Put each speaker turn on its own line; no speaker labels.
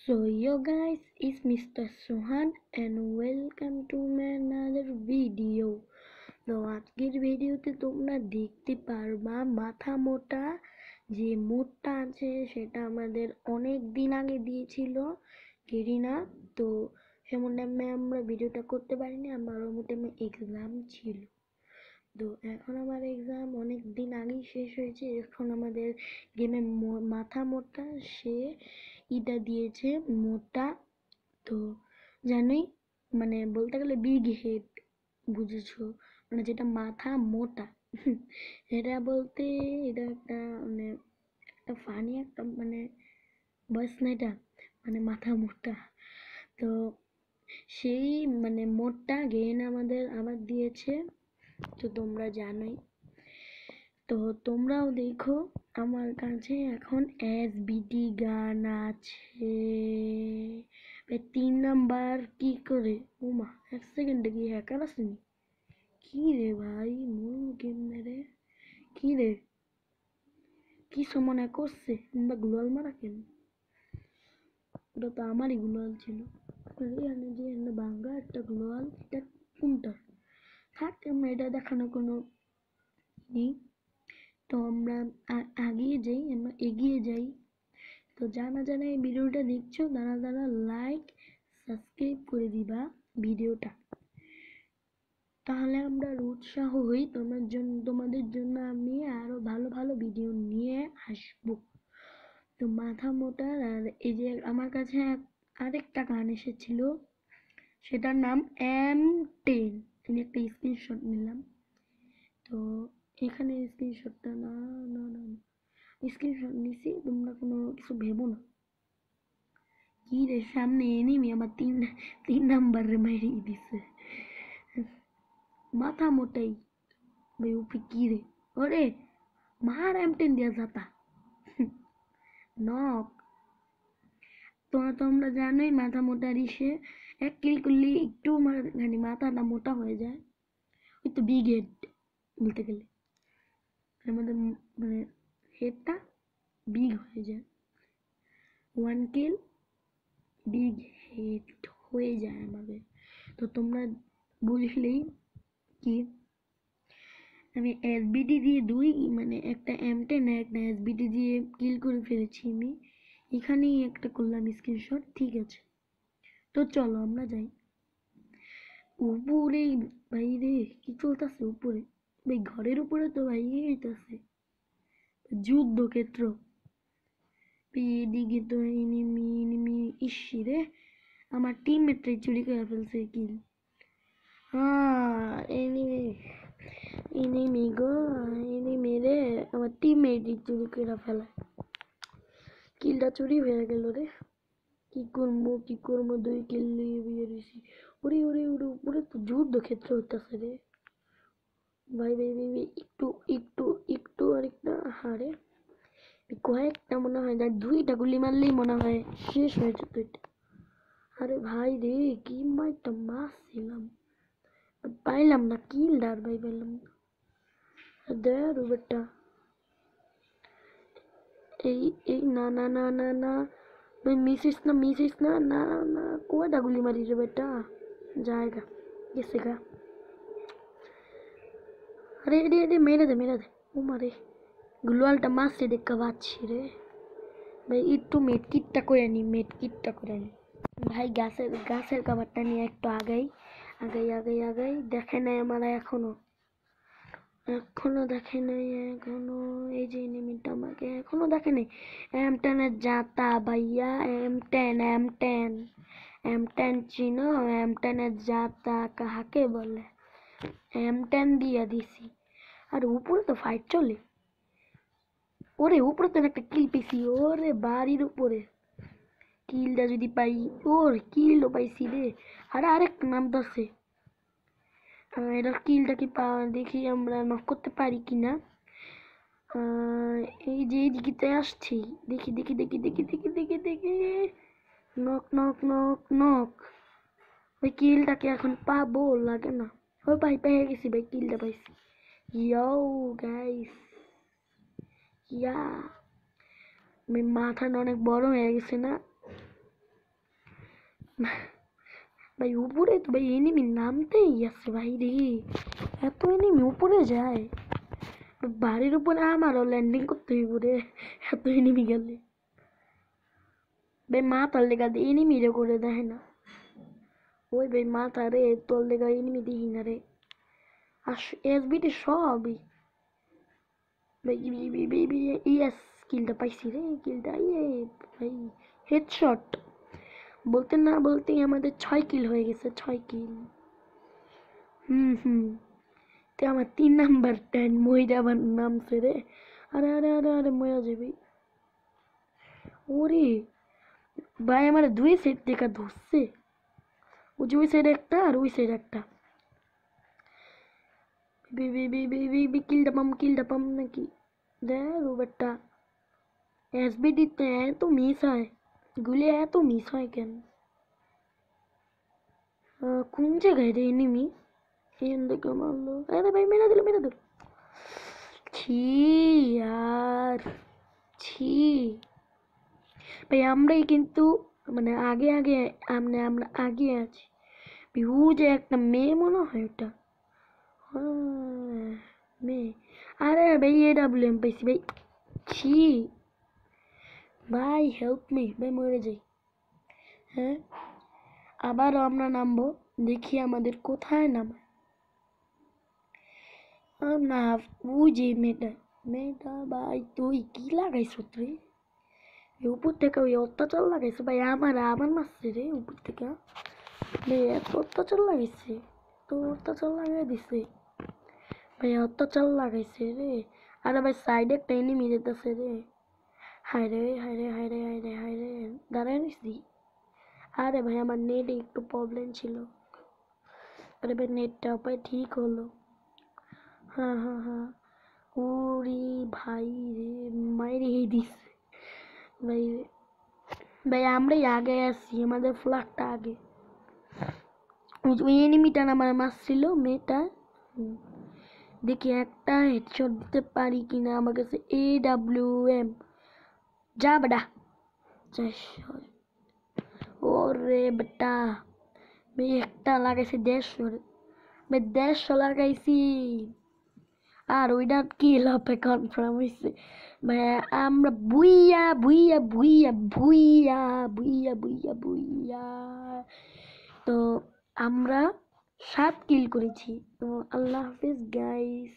So yo guys, it's Mr. Sohan and welcome to my another video. তো আজকের ভিডিওতে তোমরা দেখতে পারবা মাথা মোটা যে মোডটা আছে সেটা আমাদের অনেক দিন আগে দিয়েছিল কেরিনা। তো সেমন টাইমে আমরা ভিডিওটা করতে পারিনি, আমার ওই টাইমে এক্সাম ছিল। তো এখন আমার এক্সাম অনেক দিন আগেই শেষ হয়েছে। এখন আমাদের গেমে মাথা মোটা সে ইটা দিয়েছে মোটা। তো জানোই, মানে বলতে গেলে বিগ হেড, বুঝেছো? মানে যেটা মাথা মোটা এটা বলতে এটা একটা মানে একটা ফানি একটা মানে বয়স না এটা, মানে মাথা মোটা। তো সেই মানে মোটটা গেন আমাদের আবার দিয়েছে, তো তোমরা জানোই। তো তোমরাও দেখো, আমার কাছে এখন এসবিটি গান আছে 3 নাম্বার। কি করে ওমা 1 সেকেন্ডে কি হ্যাকার আসেনি? কি রে ভাই মন গেম রে, কি রে কি মনে করছে বা গ্লোয়াল মারা কেন? ওটা তো আমারই গ্লোয়াল ছিল। যে বাঙ্গা একটা গ্লোয়াল, এটা কোনটা? থাক, আমরা এটা দেখানো কোনো নেই। তো আমরা এগিয়ে যাই। তো যারা যারা এই ভিডিওটা দেখছো তারা লাইক সাবস্ক্রাইব করে দিবা ভিডিওটা, তাহলে আমরা উৎসাহ হই তোমাদের জন্য আমি আরো ভালো ভালো ভিডিও নিয়ে আসবো। তো মাথা মোটা। আর এই যে আমার কাছে আরেকটা গান এসেছিল, সেটার নাম M10। আমি একটা স্ক্রিনশট নিলাম। তো এখানে স্ক্রিনশটটা না না না স্ক্রিনশট নিছি, তোমরা কোনো কিছু ভেবো না। কি রে সামনে এনিমি আমার তিন নাম্বারে মারিয়ে দিছে, মাথা মোটাই ভাই। উপরে কি রে, ওরে মার M10 দিয়া যাতা নক। তোমরা জানোই মাথা মোটা রিসে এক কিল করলে একটু মানে মাথাটা মোটা হয়ে যায়। ওই তো বিগ হেড বলতে গেলে আমাদের মানে হেডটা বিগ হয়ে যায়। 1 কিল বিগ হেড হয়ে যায় আমাদের। তো তোমরা বুঝলেই কি আমি এসবিটি দিয়ে মানে একটা M10 আর একটা এসবিটি দিয়ে কিল করে ফেলেছি আমি। এখানেই একটা করলাম স্ক্রিনশট, ঠিক আছে? তো চলো আমরা যাই উপরে। ভাই রে কি চলতেছে উপরে? ভাই ঘরের উপরে তো ভাই হইতেছে যুদ্ধক্ষেত্র। এদিকে তো এনিমি ইসি রে, আমার টিমমেটটাই চুরি করে ফেলছে কিল। এনিমি গো, এনিমি রে, আমার টিমমেটই চুরি করে ফেলায়। কিলটা চুরি হয়ে গেল রে। কি করবো 2 কিল নিয়ে বেরিয়েছি। ওরে ওরে ওরে উপরে তো যুদ্ধক্ষেত্র হইতেছে রে ভাই ভাই ভাই ভাই। একটু একটু একটু আরেকটা হারে কয়েকটা মনে হয়, 2টা গুলি মারলেই মনে হয় শেষ হয়ে যেত এটা। আরে ভাই রে কি মাইটা মারছিলাম, পাইলাম না কিল ডার ভাই, পাইলাম না। দেরু বেটা, এই এই না না না না না ভাই, মিসিস না না না, কয়টা গুলি মারি রে বেটা, জায়গা গেছে গা। আরে রে রে মেরে দে ও মারে, গ্লোয়ালটা মারছে দেখা পাচ্ছি রে ভাই। একটু মেটকিটটা করে নি ভাই। গাছের কাভারটা নিয়ে একটু আগাই আগাই দেখে নাই আমার এখনো দেখে নাই এখনো। এই যে এনিমিটা আমাকে এখনো দেখে নাই। M10 এর জাতা ভাইয়া, M10 চিনো? M10 এর জাতা কাহাকে বলে? M10 দিয়া দিছি। আর উপরে তো ফাইট চলে। ওরে উপরে তো একটা কিল পেয়েছি, ওরে বাড়ির উপরে কিলটা যদি পাই। ওর কিলও পাইছি রে। আরেকটা নাম আছে, এটার কিলটা কি দেখি আমরা নক করতে পারি কিনা। এই যে এইদিকে আসছি, দেখি দেখি দেখি দেখি দেখি দেখি দেখি নক নক নক নক। ওই কিলটাকে এখন পাবো লাগে না। ওই ভাই পেয়ে গেছি ভাই, কিলটা পাইছি। ইয়ো গাইস, ইয়া মাথাটা অনেক বড় হয়ে গেছে না? ভাই উপরে তো ভাই এনিমি নামতেই আছে ভাই রে, এত এনিমি উপরে যায়, বাড়ির উপরে আমারও ল্যান্ডিং করতে হইব রে এত এনিমি গেলে। ভাই মাথার লেগা এনিমি রে করে দেয় না, ওই ভাই মাথা রে তোর লেগা এনিমি দেখি না রে, আর এসবিটি সবই ভাই ইয়েস কিলটা পাইছি রে, কিলটা ইয়ে ভাই হেডশট, বলতে না বলতেই আমাদের 6 কিল হয়ে গেছে, 6 কিল। হুম তো আমার 3 নাম্বার 10 মইরা আবার নামছে রে, আরে আরে আরে আরে মরা যাবি। ওরে ভাই আমার 2 সাইড থেকে ধরছে, ওই সাইড একটা আর ওই সাইড একটা। কিলটা পাম নাকি দে রোবেটটা, এসবিডিতে এত মিস হয়, গুলি এত মিস হয় কেন? কোন জায়গায় রে এনিমি? এখান থেকে মারলো, আরে ভাই মেরে দিল মেরে দিল, ছি আর ছি ভাই আমরাই কিন্তু মানে আগে আগে আমরা আগে আছি। বিহু যে একটা মেয়ে মনে হয় ওটা, মেয়ে। আরে ভাই এডাব্লিউএম পাইছি ভাই, ছি ভাই হেল্প মি ভাই মরে যাই। হ্যাঁ আবারও আমরা নামবো, দেখি আমাদের কোথায় নামায়। না ওই যে মেয়েটা, মেয়েটা ভাই তুই কি লাগাইছো তুই উপর থেকে, ওই অত্যাচার লাগাইছে ভাই, আমার আবার মারছে রে উপর থেকে, ভাই এত অত্যাচার লাগাইছে, তো অত্যাচার লাগাই দিছে ভাই, অত্যাচার লাগাইছে রে। আরে ভাই সাইডে একটা এনিমি যেতেছে রে, হায় রে হায় রে হায় রে হায় রে হায় রে, দাঁড়ায় নিছি। আরে ভাই আমার নেটে একটু প্রবলেম ছিল, আরে ভাই নেটটা পায় ঠিক হলো। হ্যাঁ ওরে ভাই রে মাইরে দিছে ভাই, ভাই আমরাই আগে আসছি, আমাদের ফ্ল্যাগটা আগে। ওই এনিমিটা আমার মারছিল মেয়েটা, দেখি একটা হেডশট দিতে পারি কিনা, আমার কাছে AWM যা বেটা, ওরে বেটা ভাই একটা লাগাইছি 150, ভাই 150 লাগাইছি, আর ওইটা কিল হবে কনফার্ম হয়েছে ভাই, আমরা বুইয়া বুইয়া বুইয়া বুইয়া বুইয়া বুইয়া বুইয়া, তো আমরা 7 কিল করেছি। তো আল্লাহ হাফিজ গাইস।